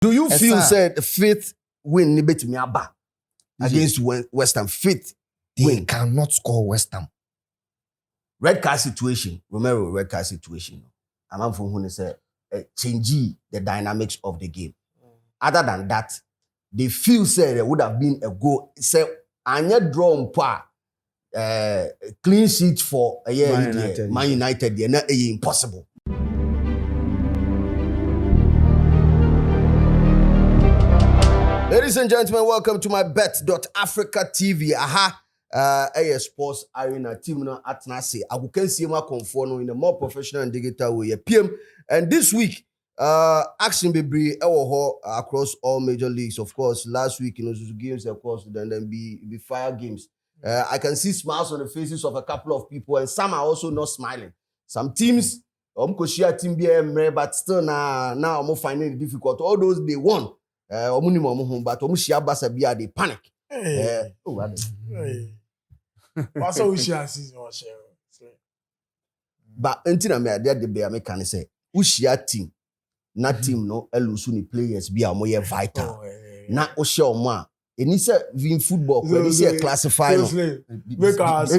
Do you feel said the fifth win ni betimi aba against West Ham? Fifth they cannot score West Ham. Red card situation. Romero red card situation. I'm not from who say change the dynamics of the game. Other than that, they feel say there would have been a goal. Say anya draw mpa clean sheet for a year Man United. They're not impossible. Ladies and gentlemen, welcome to my MYBET.AFRICA TV. Sports arena team no atnase. I can see my conform in a more professional and digital way. PM and this week, action be across all major leagues. Of course, last week games, of course, then be fire games. I can see smiles on the faces of a couple of people, and some are also not smiling. Some teams, team but still now I'm finding it difficult. All those they won. But they panic. What's we share season or share? But until I can say, Ushia team, not team no elusuni players be a more vital. Not Osha ma. And he said, in football, when he said classified, and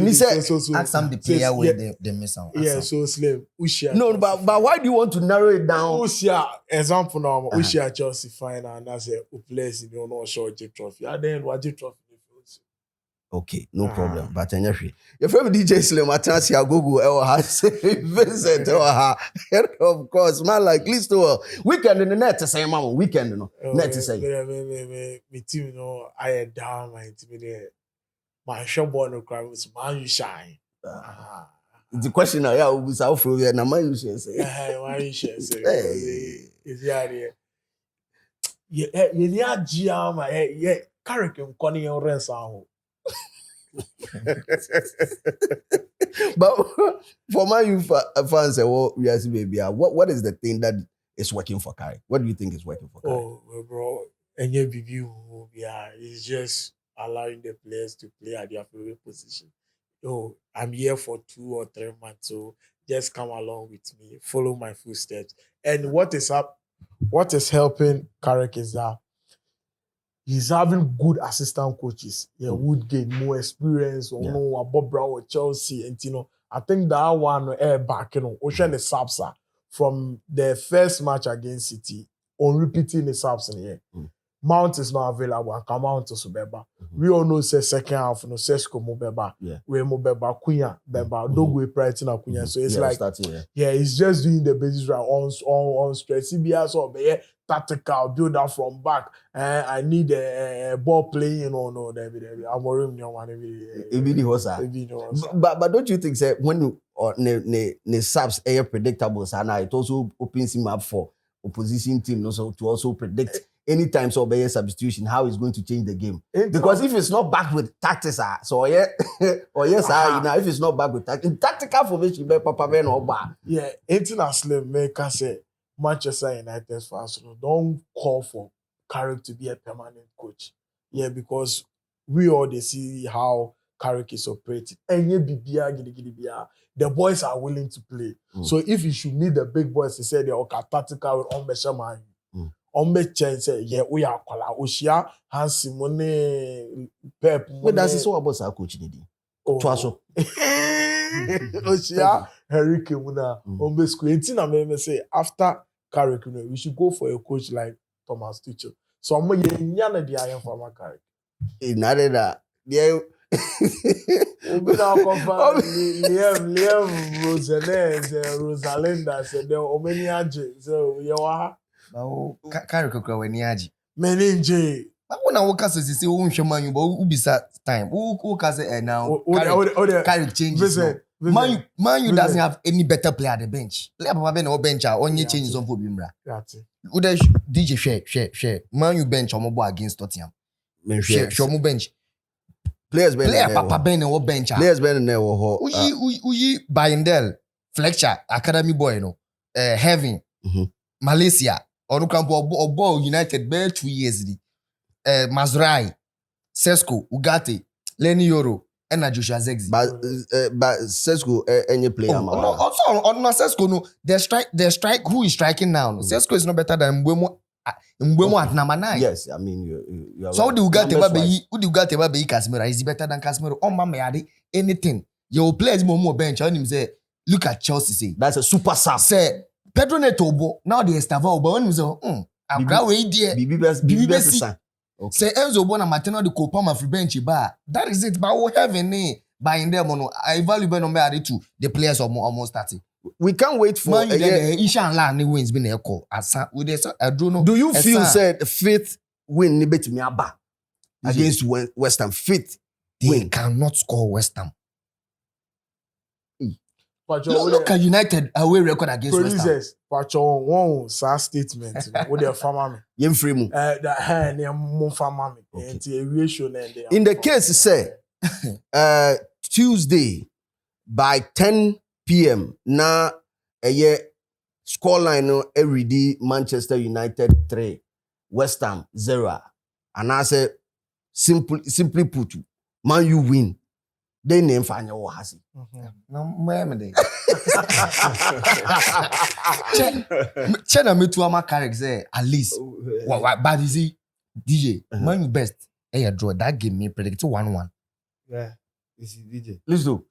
he said, ask some the player where they miss out. Yeah, so slave. No, but why do you want to narrow it down? Ushia, example now, Ushia Chelsea final, and that's a place in your no short trophy. And then what trophy? Okay, no problem. But anyway, your friend DJ Slim, I trust you Google has Vincent of course, man like Listo. Weekend in the net to say, Mama, weekend, you know. Net to say. Me team, you know, I had down my team there. My shop boy no cry was man you shine. The question I have is how from here, man you share say. Man you share say. Is there? Yeah, GM, yeah, Carrick and Connie and Rensa. But for my youth fans, what is the thing that is working for Carrick? What do you think is working for Carrick? Oh, well, bro, and your review, it's just allowing the players to play at their favorite position. Oh, I'm here for 2 or 3 months, so just come along with me, follow my footsteps. And what is helping Carrick is that he's having good assistant coaches. Yeah, Woodgate, more experience, or no, Bob Brown or Chelsea, and you know, I think that one back, you know, Ocean the Sapsa from the first match against City on repeating the subs in here. Mount is not available. I come out to Subeba. We all know say second half, no Sesko Mobeba, we Mobeba, Kunya, Beba, Dogwe Pride in Kunya. So it's it's just doing the basis right on stress. CBS or tactical build up from back. I need a ball playing, I'm worrying but don't you think that when you the subs are predictable, it also opens him up for opposition team also to also predict anytime so be a substitution how it's going to change the game. Because if it's not backed with tactics, if it's not backed with tactical formation, international make us say Manchester United fans don't call for Carrick to be a permanent coach. Yeah, because we all they see how Carrick is operating. And the boys are willing to play. So if you should meet the big boys to say they are tactical on Beshaman, on the chance, we are Kola Oshia, Hans Simone, Pep. But that's so about our coach. Oshia, Harry Kimuna, on the screen. I say after Carrick, we should go for a coach like Thomas Tuchel. So I'm going to I am for my Carrick. Liam Rosalinda said there are many agents. So you are Carrick when Yaji. Many J. But when I walk as I say, won't show man, you will be time. Who can say now? Carrick changes. Man, you doesn't have any better player at the bench. Player Papa no bench only changes on for Bimbra. Would DJ share. Man, you bench or mobile against Tottenham. Share more bench. Players Papa Ben or bench. Players Ben never. Uyi Bayendel, Fletcher, Academy boy, no. Heaven, Malaysia, or Ball United, bear 2 years. Mazrai, Sesko, Ugarte, Lenny Yoro, and Joshua Zegzi. But Sesko, any player. Also, on Sesko, no, the strike, who is striking now? Sesko is no better than Mbeumo Mbemo at number 9. Yes, I mean you are So right. who do you got Casemiro? Is he better than Casemiro? Oh mama, anything. Your players more bench. On him say, look at Chelsea. Say That's a super sub. say Pedro Neto. Now they Estava. But when you say, I'm glad we dear. Bibi best. Okay. Say Enzo Bona Martino the Copama free bench bar. That is it. But we have any buying them on. I value number 2. The players are almost starting. We can't wait for Man, Ishan Land wins been a call. With this, I don't know. Do you feel said the fifth win ni bet me aba against West Ham? Fifth they cannot score West Ham. But Look at United away record against West Ham. But your one statement with their farmer. Yem free mu. That hand near mon farmer. In the case say Tuesday by 10 p.m. na a scoreline no every day Manchester United 3 West Ham 0 and I say simply put Man U win they name fanya wo hasi no me Chena me to ama Carrick say at least but you see DJ Man U best draw that game me predict 1-1. Yeah, this is DJ. Let's do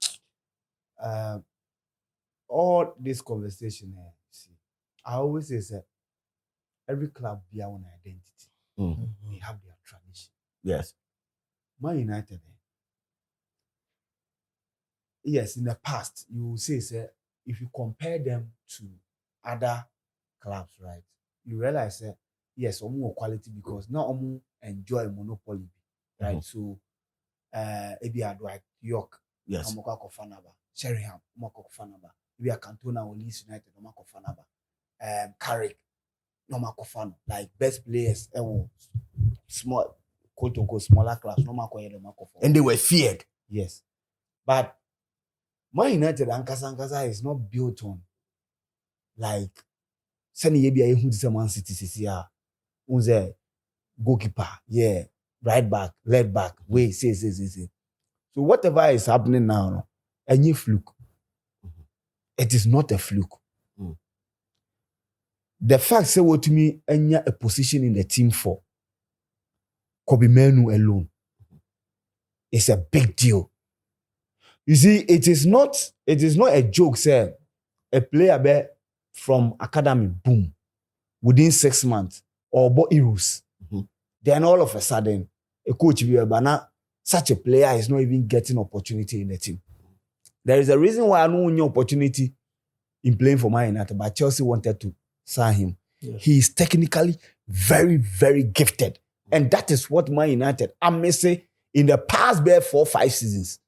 all this conversation here, see, I always say every club be our own identity. They have their tradition. Yes. Man United, yes, in the past, you will say, if you compare them to other clubs, right, you realize yes, more quality because not only enjoy monopoly, right? So, Ebi Adwai, York, yes, Amoka Kofanaba, Sheringham, Moko Kofanaba. We are Cantona or Leeds United, no Marco Fanaba. Carrick, no Marco Fan, like best players, small, quote unquote, smaller class, no Marco Fan. And they were feared. Yes. But Man United and Kasankasa is not built on like Sani Yebia who is a Man City CCR, who's a goalkeeper, yeah, right back, left back, way, say. So whatever is happening now, any fluke. It is not a fluke. The fact say what to me, any a position in the team for Kobe Menu alone is a big deal. You see, it is not a joke, say a player from academy, boom, within 6 months, or bo Euros. Then all of a sudden, a coach such a player is not even getting opportunity in the team. There is a reason why I know any opportunity in playing for Man United, but Chelsea wanted to sign him. Yes. He is technically very, very gifted. And that is what Man United, I may say, in the past 4-5 seasons,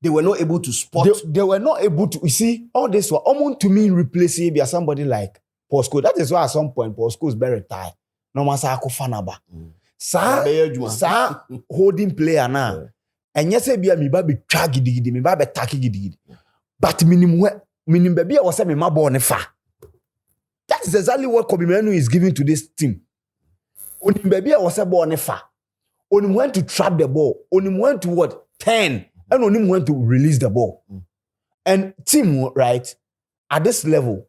they were not able to spot. They were not able to, you see, all this were almost to me replacing somebody like Paul Scholes. That is why at some point, Paul Scholes very retired. No matter how fanaba. Sa holding player now. And yes, be a mibabi tragedy, mibabi taki. But minimum baby was a mabo fa. That is exactly what Kobe Menu is giving to this team. Onim baby was a born fa. Onim went to trap the ball. Onim went to what? 10. And Onim went to release the ball. And team, right, at this level,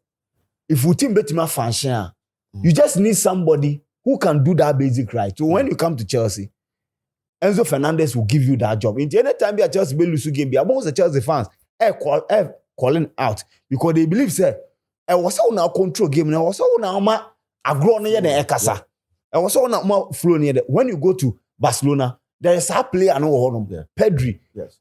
if you team betima function, you just need somebody who can do that basic right. So when you come to Chelsea, Enzo Fernandez will give you that job. In any time be a Chelsea be lose game, be amongst the Chelsea fans, calling out because they believe say, I was so now control game. I was so now I grow near the Ekasa. I was so now flow near the. When you go to Barcelona, there is a player I know Pedri. Yes.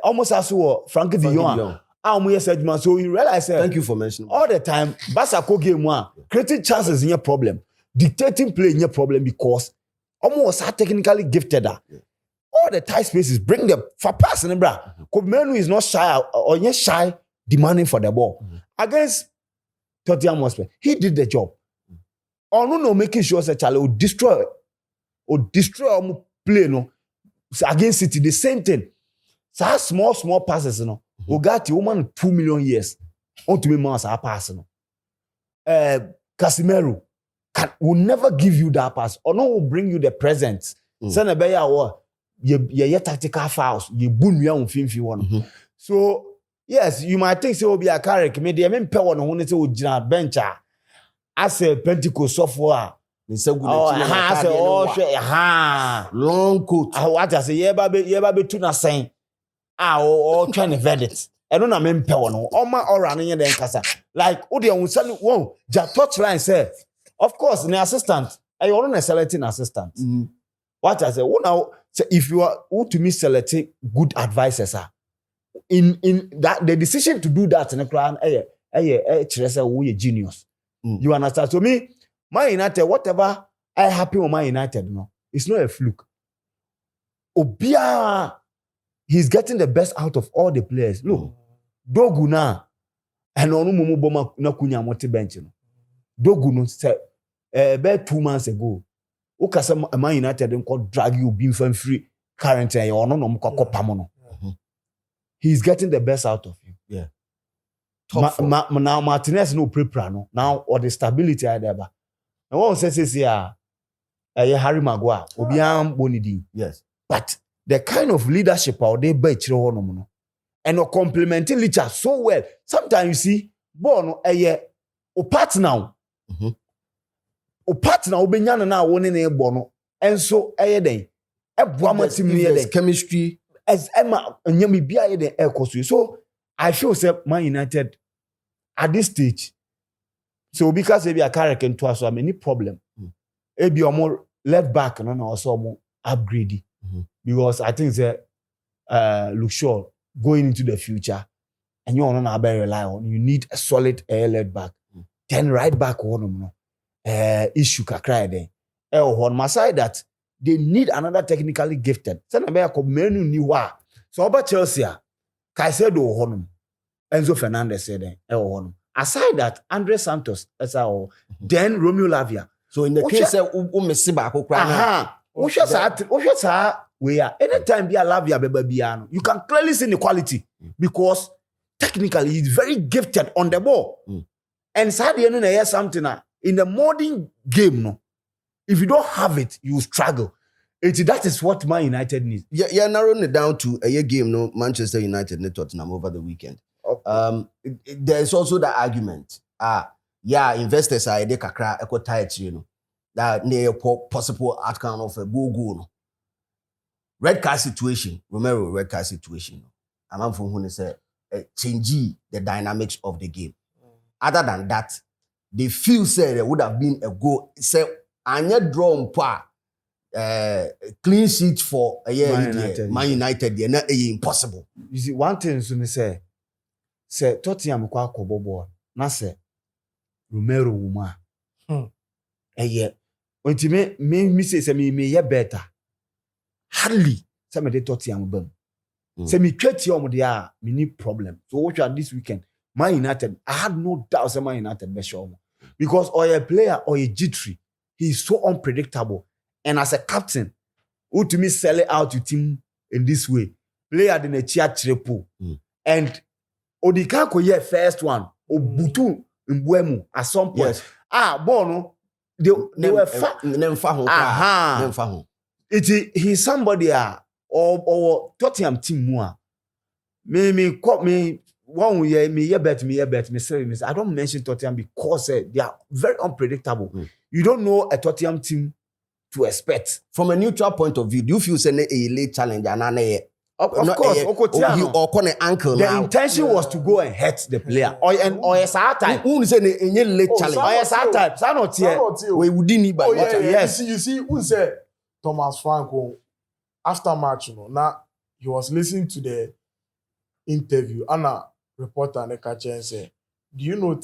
Almost as well Frankie de Jong. So you realize thank you for mentioning all the time. Barca game one creating chances in your problem, dictating play in your problem because almost are technically gifted. All the tight spaces bring them for passing, bro. Menu is not shy or yet shy demanding for the ball. Against Tottenham Hotspur, he did the job. Or no making sure that Charlie will destroy play no. So against City, the same thing. So small passes, you know. Ugati woman 2 million years. On to me months are passing. Casemiro will never give you that pass or no will bring you the presents. Send a bear or your tactical fouls, you boom young 51. So yes, you might think so be a Carrick, maybe I mean power on one bench as a Pentecost software long coat. What I say, yeah, baby, tuna saying, or trying to verdict. I don't know, I'm in power. All my aura in the casa. Like, Udi, on Sunday, whoa, just touchline, say, of course, the assistant, I want to select an assistant. What I say, well, now, so if you are to me selecting good advisors, in that the decision to do that in the crown, we a genius. You understand? So me, Man United, whatever I happen with Man United, no, it's not a fluke. Obia, he's getting the best out of all the players. Look, Dogu na, and onu mumu boma na kunya moti bench no. Dogu no say, about 2 months ago, ukasa Man United don't drag you being from free currently or no mko pamono. He's getting the best out of him. Yeah. Now Martinez no prepare no. Now or the stability I there. And one says here, Harry Maguire, Obiam Bonidi. Yes. But the kind of leadership out there by Chiro and complementing each other so well. Sometimes you see, born o partner. O partner obenyana na woni na ebono. Enso den. There's chemistry. As Emma nyami bia den ekoso. So I feel say Man United at this stage. So because if you are Carrick into us, so any problem. Maybe you're more left back and also more upgrade. Because I think that look sure going into the future and you don't very rely on. You need a solid left back. Then right back one issue kakra then. On my side that they need another technically gifted. So about Chelsea, Caicedo honum, Enzo Fernandez said then honum. Aside that, Andre Santos, then Romeo Lavia. So in the case of anytime be a Lavia Bebabiano, you can clearly see the quality because technically he's very gifted on the ball. And sadly, hear something in the modern game, no, if you don't have it, you struggle. That is what Man United needs. Yeah, narrowing it down to a game, no, Manchester United and Tottenham over the weekend. There's also the argument. Investors are they kakra eco tight, that near possible outcome of a go. Red card situation, Romero red card situation. I'm from who say change the dynamics of the game. Other than that, they feel say there would have been a goal. Say anya draw clean sheet for a year. Man United, they're not impossible. You see, one thing to me say Tottenham kwa kobobo na say Romero wuma. Unti me say me ye better. Hardly say me de Tottenham bam. Say me tweti omo de me need problem. So what you this weekend Man United, I had no doubt say Man United be sure because or a player or a G3, he's so unpredictable. And as a captain, who to me sell it out to team in this way, player in a chia triple and Odikako ye first one, Obutu Mbuemu at some point. Yes. Bono, they were he's somebody or Tottenham team more. Me one year me bet me say I don't mention Tottenham because they are very unpredictable. You don't know a Tottenham team to expect. From a neutral point of view, do you feel say a late challenge and of course, ankle. The intention was to go and hurt the player. Or yes, our time. Who say a late challenge? Or yes, our time. So not here. We wouldn't need by yes. You see, who said Thomas Franco after match? Now he was listening to the interview. And a reporter and a catcher and said, "Do you know in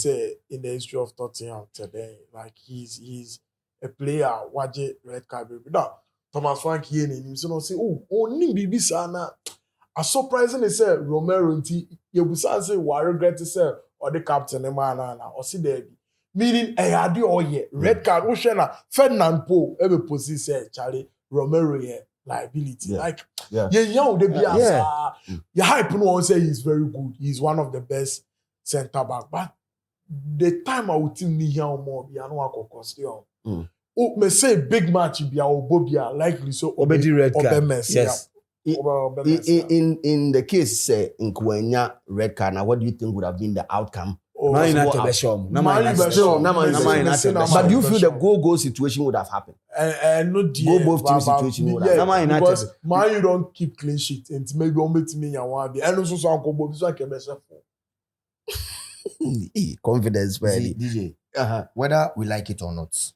the history of Tottenham today, like he's a player waje red card baby now." Thomas Frank here and him say, only bibi sana. A surprising is say Romero nti yebusa say wa regret say or the captain na or see there. Meaning had all year red card Oshana Ferdinand Po every position say Charlie Romero here liability. Like you hype no say he's very good. He's one of the best center back. But the time I would think me here more be no question. Me say big match be our Bobia likely so Obedi red card. Yes. In the case say in Kwenya red card, now what do you think would have been the outcome Man United best show. Man United. But do you feel the goal situation would have happened? No, dear. Both team situation would have. Yeah, Man United. because Man U don't keep clean sheet, and maybe on me to me and one be. And also so Uncle Bob so I can best for. Confidence, See, really. DJ, Uh-huh. whether we like it or not,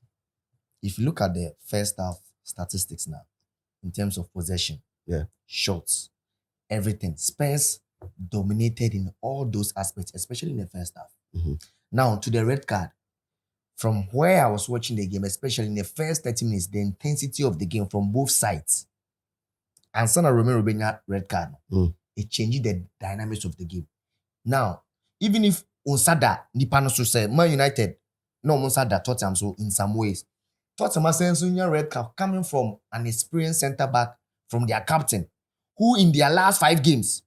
if you look at the first half statistics now, in terms of possession, shots, everything, Spurs dominated in all those aspects, especially in the first half. Mm-hmm. Now, to the red card, from where I was watching the game, especially in the first 30 minutes, the intensity of the game from both sides, and Sana Romero being a red card, it changed the dynamics of the game. Now, even if Onsada, Nipano so say, Man United, no Onsada, Tottenham, so in some ways, Tottenham has a red card coming from an experienced centre-back from their captain, who in their last 5 games,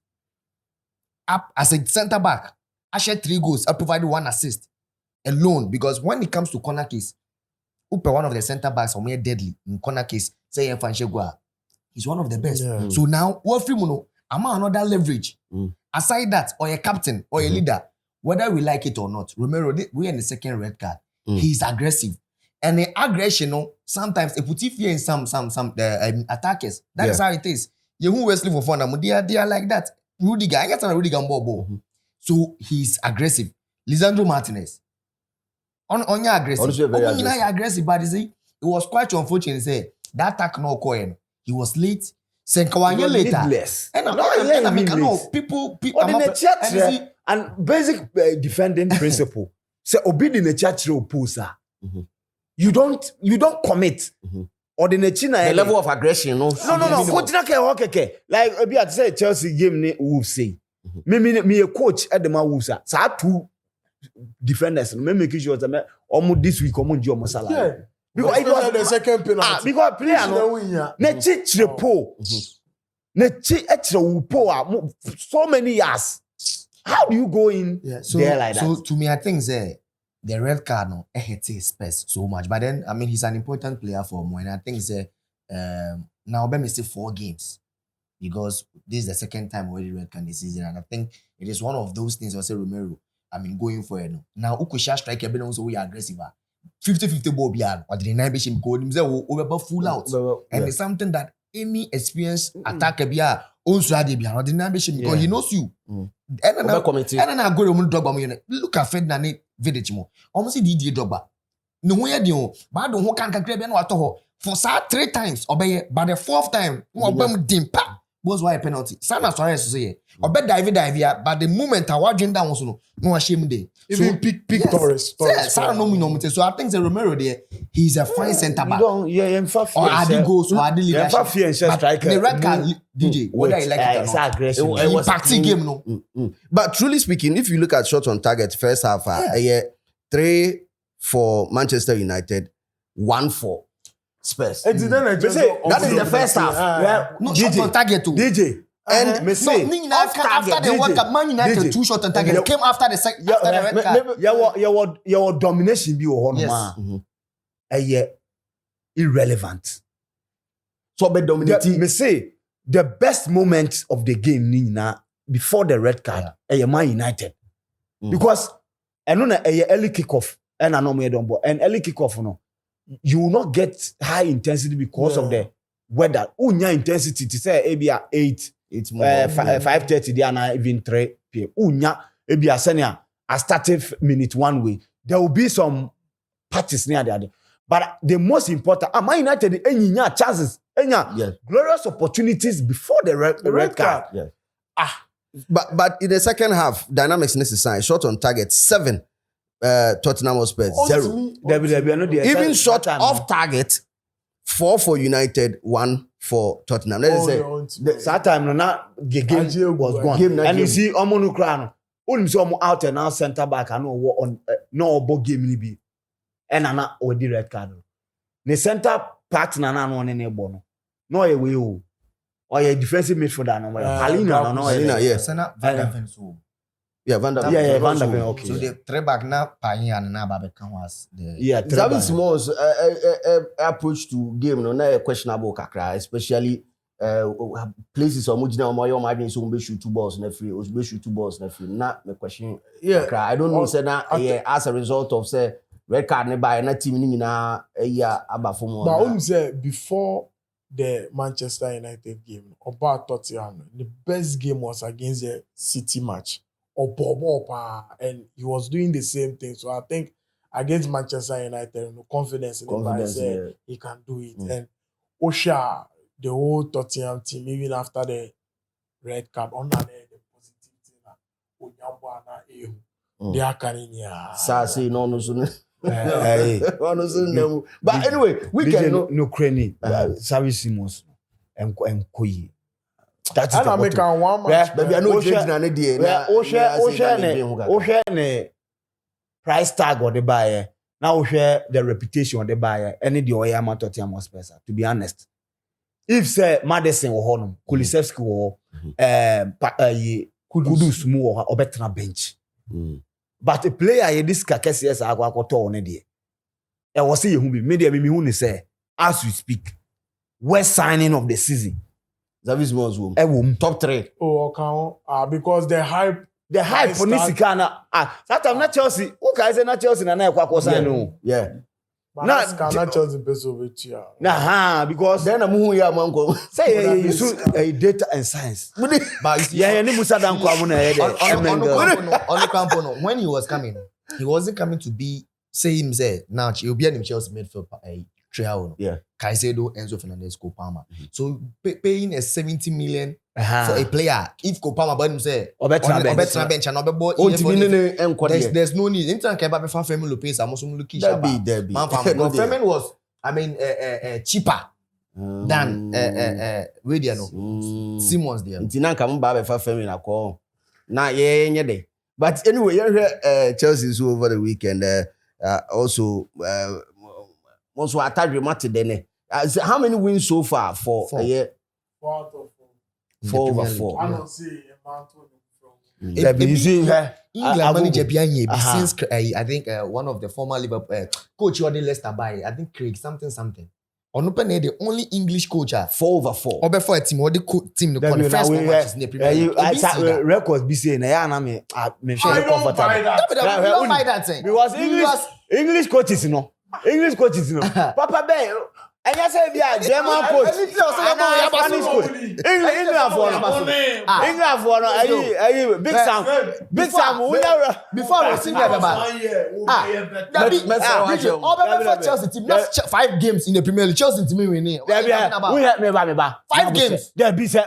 up as a centre-back, shared 3 goals, I provided 1 assist alone, because when it comes to corner case, Upe, one of the centre-backs are more deadly in corner case, say he's one of the best. Yeah. So now, what Free I'm another leverage. Aside that, or a captain, or a leader, whether we like it or not, Romero, we're in the second red card. He's aggressive. And the aggression, sometimes it puts fear in some attackers. That is how it is. You who Wesley for fun, they are like that. Rudiger, I get on Rudiger ball. So he's aggressive. Lisandro Martinez. On your aggressive. Also very aggressive, but you see, it was quite unfortunate. Say that attack no coin. He was late. Senkawanya later. Needless. And people Or in the church, and basic defending principle. Say obey the church posa. You don't commit. Or the level of aggression, no. No. Okay. Like I say Chelsea game ne Wolves say. Me a coach at the Wolves. So I 2 defenders. Me make sure that almost this week almost your masala. Yeah. Because it was the second penalty. Because player no. Ne chichre po. Ne chichre po so many years. How do you go in there like that? So to me, I think the red card no hits Spurs so much. But then I mean he's an important player for me. And I think now let me say 4 games. Because this is the second time already red card this season. And I think it is one of those things I say Romero. I mean going for it. Now Ukusha striker be also we aggressive. 50-50 ball behind or the 9 bishop code himself over full out. And it's something that any experienced attacker be also had behind or the 9 bishop because he knows you. And then I go to Drogba. Look at Ferdinand Vidic mo. Almost Didier Drogba. No way dio. But don't can grab no at all. For 3 times obey, but the 4th time obey dimpa was why a penalty. Sana Suarez say obey dive but the moment I watch down also no shame day. Even pick Torres. Sana no. So I think the Romero there, he's a fine centre back. Or Adi goals or Adi leadership. The red card DJ, whether you like it or not. Aggression. It was party game no. But truly speaking, if you look at shots on target, first half, 3 for Manchester United, 1 for Spurs. That is the first half. No shot on target too. DJ. And me say after the World Cup, Man United 2 shots on target came after the red card. Your domination be on irrelevant. So be dominating. Me say the best moment of the game Nina before the red card Man United. Because and on early kickoff and I know me don't and early kickoff no you will not get high intensity because of the weather. Unya intensity to say ebia 8 5:30 there and even 3 p.m. Unya ebia senior I started minute 1 way. There will be some patches near there. But the most important, Man United enya chances, glorious opportunities before the red card. Yeah. But in the second half, dynamics necessary. Shot on target 7. Tottenham Hotspur 0. Even shot off target 4 for United, 1 for Tottenham. Let us say that time the game was gone. And you see Omonu Krano. Only some out and now centre back and no ball game ni be. And ana or the red card. The centre partner na no ne bono. No a way o. Or a defensive midfielder no. Palina yes. Van der Ven. Okay. So the 3 back now, Payne and now Babeka was the Xavi Simon's approach to game no na questionable kakra, especially places or mujina or your mind so be shoot 2 balls na free, or be shoot 2 balls na free. Na me question. Yeah. I don't know say na as a result of say red card ne buy na team ni na aba form. But say before the Manchester United game, about Tottenham, the best game was against the City match. And he was doing the same thing. So I think against Manchester United, confidence in the he can do it. And Osha, the whole Tottenham team, even after the red card, on the positive thing, they are carrying Sasi no so. But anyway, we can no cranny service Simons and Koyi. That's it. I make one match. Baby, I know change na dey na. O share price tag or the buyer. Now share the reputation of the buyer. Any the Oyama Tottenham Hotspur. To be honest, if say Madison or Honum, Kulisevski or Kudus more or better bench. But a player this kakesies agwakoto on there. I was saying who be media me who say as we speak, worst signing of the season. Zavis Mons top 3. Oh, okay. Because the hype for Nisikana. That time not Chelsea. Okay, say not Chelsea na kwako sign no. Yeah. Not Chelsea peso with you. Nah, because then I'm who ya manko. Say you so data and science. But yeah, ni musa dan kwa na here on the camp no. When he was coming, he wasn't coming to be say him say now he'll be in Chelsea midfield trial. Yeah. Caicedo, Enzo Fernandez, Copama. So paying a 70 million for a player. If Copama but him say Obetra bench and Obe there's no need. Anytime Mbappe for Fermin Lopez, I'm also looking there be. Fermin was cheaper than Simons there. Ntina kam Mbappe for Fermin akọ. Na ye dey. But anyway, you Chelsea so over the weekend also also Atadri Mate Dene. How many wins so far for a year? 4 out of 4. 4 over 4. I don't see a man England manager behind here since I think one of the former Liverpool coach or the Leicester by I think Carrick something. Onupen the only English coach 4 over 4. Obe for a team or the team the first matches in the Premier League. Records be saying na na me sure comfortable. Don't buy that thing. Because English coaches Papa Bear and you say be a German coach. Spanish coach. England for no Big Sam before we see the Chelsea team that's 5 games in the Premier League. Chelsea team winning. We have 5 games. There be say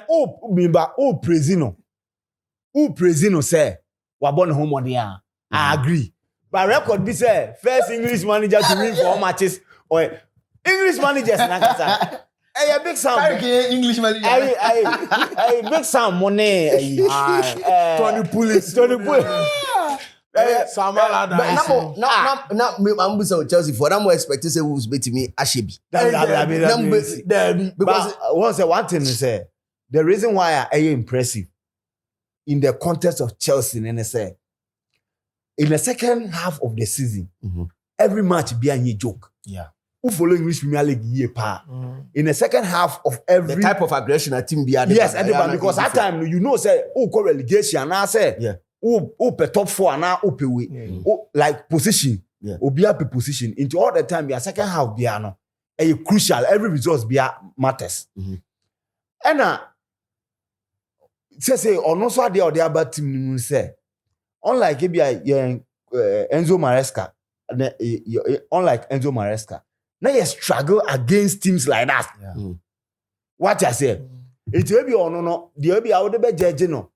Prezino say we born home on there. I agree. But record be say first English manager to win for all matches or English managers na kasa. Hey, Big Sam. English manager. Hey, Big Sam money. Tony Pulis. Samala now I'm with Chelsea for that more expected say who's beating me Ashebi. Because one thing is say the reason why I impressive in the context of Chelsea and say in the second half of the season, every match be a new joke. Yeah. Who follow English Premier League year pa. In the second half of every the type of aggression a team be at. Yes, because that time you know say who call relegation and I say who pe top 4 and now who pe we like position. Yeah. Obi a position into all the time your second half be no. A crucial every result be matters. And say on also the other team say unlike Enzo Maresca, unlike Enzo Maresca, now you struggle against teams like that. Yeah. What I say, it will be no, the will be out of the judge, no.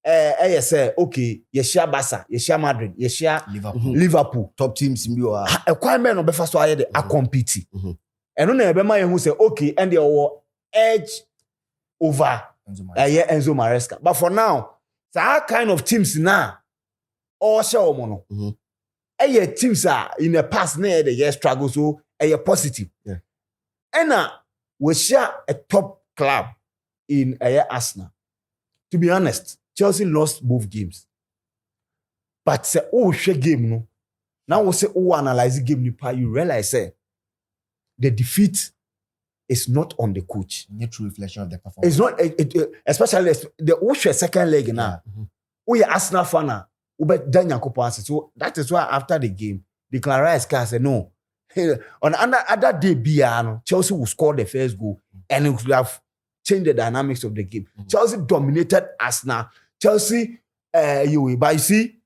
Say, okay, you share Barca, you share Madrid, you share Liverpool, top teams in you are a quite man of the first why they are competing. And on the man who say, okay, and they will edge over Enzo Maresca. But for now, that kind of teams now. Or show mono. Teams are in the past near the year struggle so positive. Yeah. And we share a top club in Arsenal. To be honest, Chelsea lost both games. But say share game no. Now we say analyze the game you realize say the defeat is not on the coach. Not true reflection of the performance. It's not, especially the second leg now. We are Arsenal fan. So that is why after the game, the Clarice said no. On other day, Chelsea will score the first goal and it would have changed the dynamics of the game. Chelsea dominated Arsenal. Chelsea, but you see,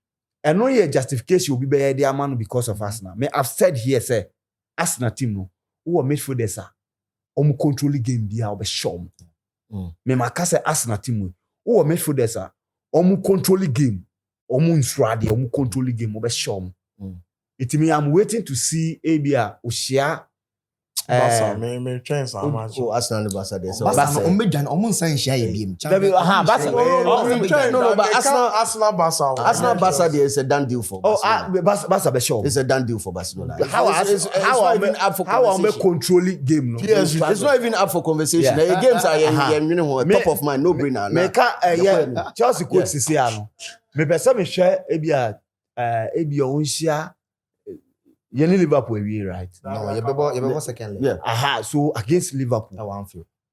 I know your justification will be better there, man, because of Arsenal. I've said here, say, Arsenal team no, who are midfielders are, control the game, be our show. Me say Arsenal team who are midfielders are, control the game, control the game, show. It means I'm waiting to see Abia Oshia. Barca, me chance how much? Oh, Arsenal and Barca there. So Barca, almost saying share game. Barca. No, but Arsenal, Barca. Arsenal, Barca there is a done deal for Barcelona. Barca be sure. It's a done deal for Barcelona. How am I controlling game? No, yes, it's not even up for conversation. The games are top of mind, no brainer. Me can Chelsea coach Sisiano. Me person me share Abia Onshia. You need Liverpool away, right? No, you second leg. Yeah. So against Liverpool,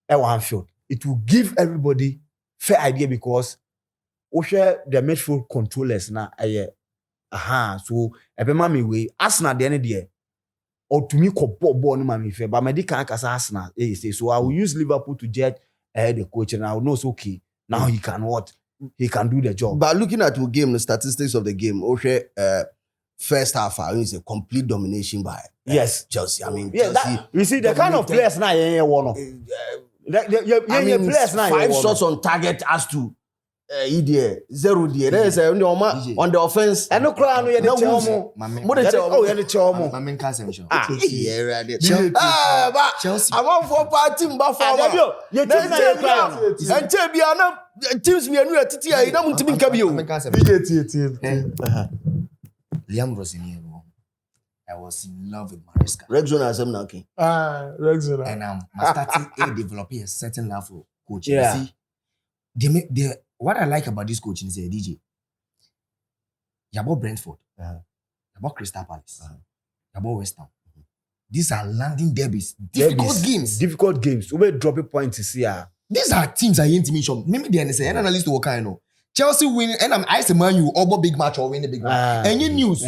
at Anfield. it will give everybody fair idea because we share the midfield controllers now. So every me way Arsenal the end there. Or to me, ball no mami fair, but my dick can't Arsenal. So I will use Liverpool to jet the coach, and I will know it's okay. Now he can what? He can do the job. But looking at the game, the statistics of the game, first half, it's a complete domination by Chelsea. I mean, Chelsea, you see the kind of players now you one of. Players now 5 shots on target as to 0 there. There is on the offense. And no cry no you the Chelsea. Mamen can say show. Chelsea. I want for party mbafo. And teams me anu atiti ayi na muntimi nka bi o. Liam was in here. I was in love with Maresca. Rexona asem na okay. Rexona. And I'm starting to develop a certain love for coaching. Yeah. See, what I like about this coaching is DJ. You about Brentford. You about Crystal Palace. You about West Ham. These are landing derbies. Difficult games. We drop a point to see. These are teams I ain't mention. Maybe the NSA analyst to work. I know. Chelsea win, and I say Man U over big match or win a big match. Any news?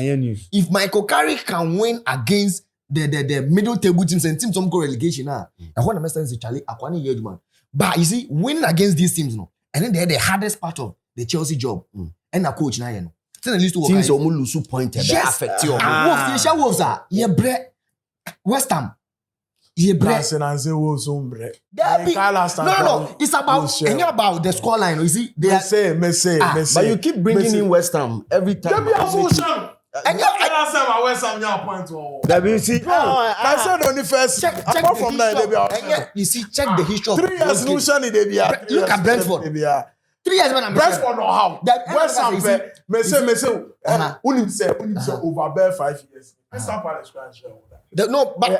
If Michael Carrick can win against the middle table teams and teams some relegation, I want to understand is Charlie Akwani huge man. But you see, win against these teams, no, and then they're the hardest part of the Chelsea job. And the coach now, you know, teams almost lose 2 points. Yes, Wolves are West Ham. No, it's about the scoreline. You see, they say. But you keep bringing in West Ham every time. And last time I West Ham, point. I said only first. Check from there. You see, check the history of 3 years. Look at Brentford. 3 years when I'm Brentford know how. West Ham, me say, unim say over bare 5 years. West Ham Palace scratch. No, but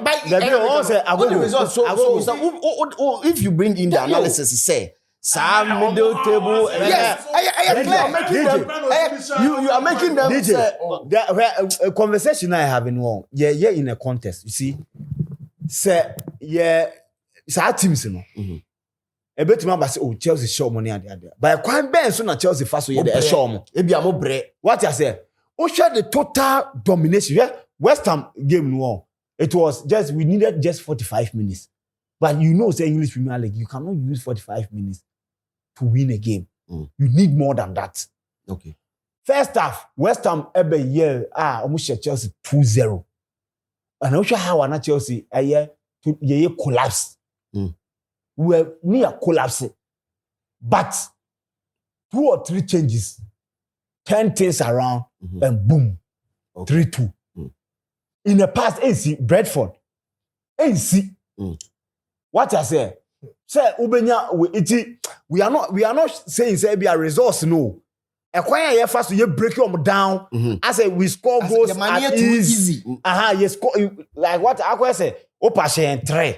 if you bring in the analysis, say some middle table. Yes, you are making them. DJ, a conversation I have in one. Yeah, in a contest. You see, say it's our teams, you know. A bit man say, oh, Chelsea show money at the other. But quite Ben so na Chelsea fast so yeah, show mo. Ebi amo bre. What I say? Oh, share the total domination. Yeah, West Ham game no. It was just, we needed just 45 minutes. But you know, say English Premier League, you cannot use 45 minutes to win a game. You need more than that. Okay. First half, West Ham every year, almost Chelsea 2-0. And I'm sure how I Chelsea, a year collapse. We were near collapsing. But 2 or 3 changes, 10 things around, and boom, 3-2. In the past, AC Bradford, AC. What I say? Say Ubenya, we are not saying say be a resource. No, a quiet year fast you break them down. I say we score goals at easy. You score like what I say. Opa share 3.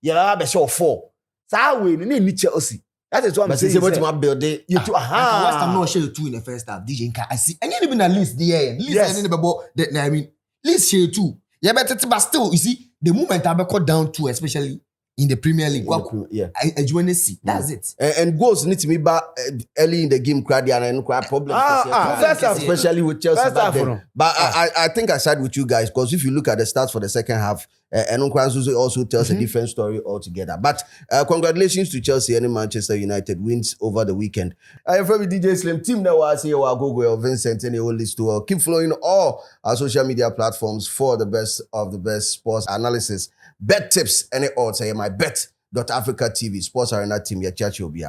You have a show 4. So we need Chelsea. That is what I'm saying. But what build it? You too. West Ham not share 2 in the first half. DJ I see. And even at least the list. I mean. Let's share 2. Yeah, but still, you see, the moment I got down 2, especially in the Premier League. Yeah. That's it. And goals need to be back early in the game. Crowd and problem. Especially with Chelsea. But I think I side with you guys because if you look at the stats for the second half, and also tells a different story altogether. But congratulations to Chelsea and Manchester United wins over the weekend. I'm from DJ Slim team that was here. Go Vincent and all this to keep following all our social media platforms for the best of the best sports analysis, bet tips, and all say MYBET.AFRICA TV sports arena team. Your church will be